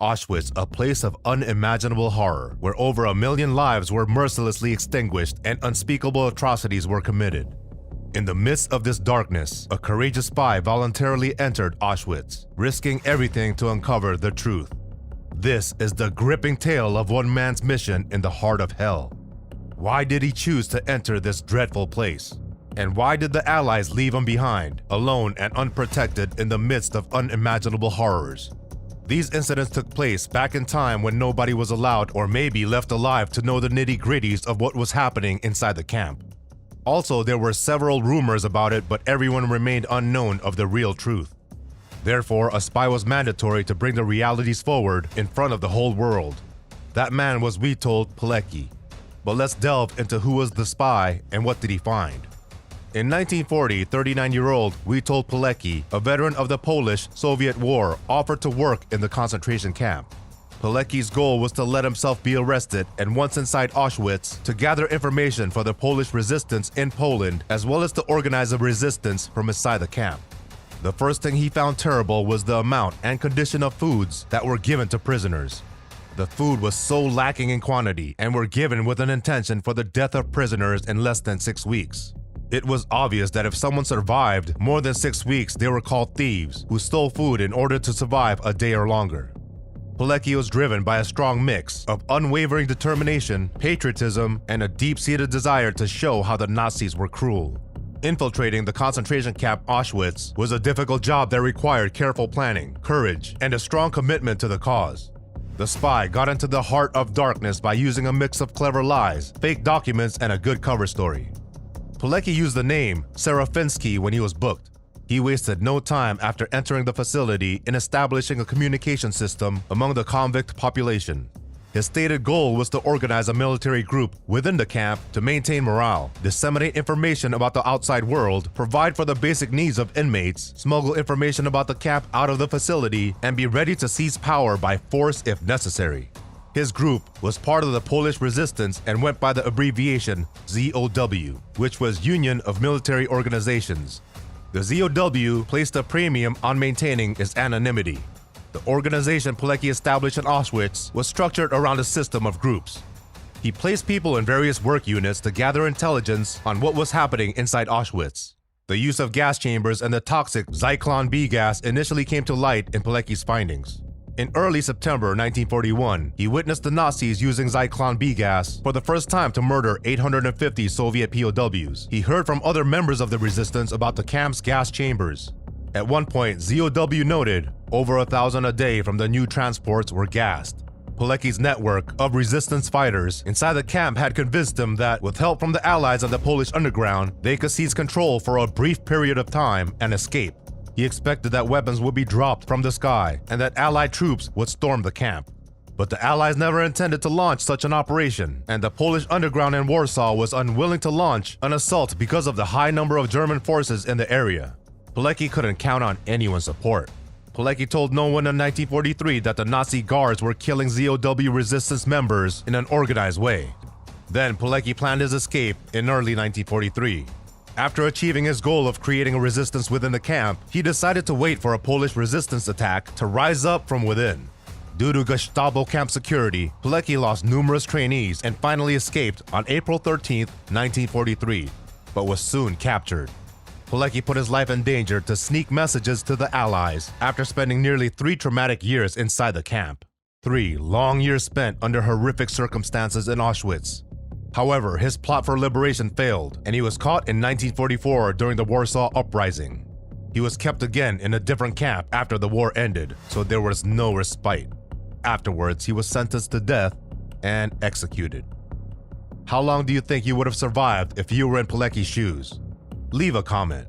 Auschwitz, a place of unimaginable horror, where over 1 million lives were mercilessly extinguished and unspeakable atrocities were committed. In the midst of this darkness, a courageous spy voluntarily entered Auschwitz, risking everything to uncover the truth. This is the gripping tale of one man's mission in the heart of hell. Why did he choose to enter this dreadful place? And why did the Allies leave him behind, alone and unprotected in the midst of unimaginable horrors? These incidents took place back in time when nobody was allowed or maybe left alive to know the nitty-gritties of what was happening inside the camp. Also, there were several rumors about it, but everyone remained unknown of the real truth. Therefore, a spy was mandatory to bring the realities forward in front of the whole world. That man was witold pilecki. But let's delve into who was the spy and what did he find. In 1940, 39-year-old witold pilecki, a veteran of the Polish-Soviet War, offered to work in the concentration camp. Pilecki's goal was to let himself be arrested and once inside Auschwitz, to gather information for the Polish resistance in Poland as well as to organize a resistance from inside the camp. The first thing he found terrible was the amount and condition of foods that were given to prisoners. The food was so lacking in quantity and were given with an intention for the death of prisoners in less than 6 weeks. It was obvious that if someone survived more than 6 weeks, they were called thieves who stole food in order to survive a day or longer. Pilecki was driven by a strong mix of unwavering determination, patriotism, and a deep-seated desire to show how the Nazis were cruel. Infiltrating the concentration camp Auschwitz was a difficult job that required careful planning, courage, and a strong commitment to the cause. The spy got into the heart of darkness by using a mix of clever lies, fake documents, and a good cover story. Pilecki used the name Serafinsky when he was booked. He wasted no time after entering the facility in establishing a communication system among the convict population. His stated goal was to organize a military group within the camp to maintain morale, disseminate information about the outside world, provide for the basic needs of inmates, smuggle information about the camp out of the facility, and be ready to seize power by force if necessary. His group was part of the Polish resistance and went by the abbreviation ZOW, which was Union of Military Organizations. The ZOW placed a premium on maintaining its anonymity. The organization Pilecki established in Auschwitz was structured around a system of groups. He placed people in various work units to gather intelligence on what was happening inside Auschwitz. The use of gas chambers and the toxic Zyklon B gas initially came to light in Pilecki's findings. In early September 1941, he witnessed the Nazis using Zyklon B gas for the first time to murder 850 Soviet POWs. He heard from other members of the resistance about the camp's gas chambers. At one point, ZOW noted over 1,000 a day from the new transports were gassed. Pilecki's network of resistance fighters inside the camp had convinced him that with help from the Allies and the Polish underground, they could seize control for a brief period of time and escape. He expected that weapons would be dropped from the sky and that Allied troops would storm the camp. But the Allies never intended to launch such an operation, and the Polish underground in Warsaw was unwilling to launch an assault because of the high number of German forces in the area. Pilecki couldn't count on anyone's support. Pilecki told no one in 1943 that the Nazi guards were killing ZOW resistance members in an organized way. Then Pilecki planned his escape in early 1943. After achieving his goal of creating a resistance within the camp, he decided to wait for a Polish resistance attack to rise up from within. Due to Gestapo camp security, Pilecki lost numerous trainees and finally escaped on April 13, 1943, but was soon captured. Pilecki put his life in danger to sneak messages to the Allies after spending nearly 3 traumatic years inside the camp. 3 long years spent under horrific circumstances in Auschwitz. However, his plot for liberation failed, and he was caught in 1944 during the Warsaw Uprising. He was kept again in a different camp after the war ended, so there was no respite. Afterwards, he was sentenced to death and executed. How long do you think you would have survived if you were in Pilecki's shoes? Leave a comment.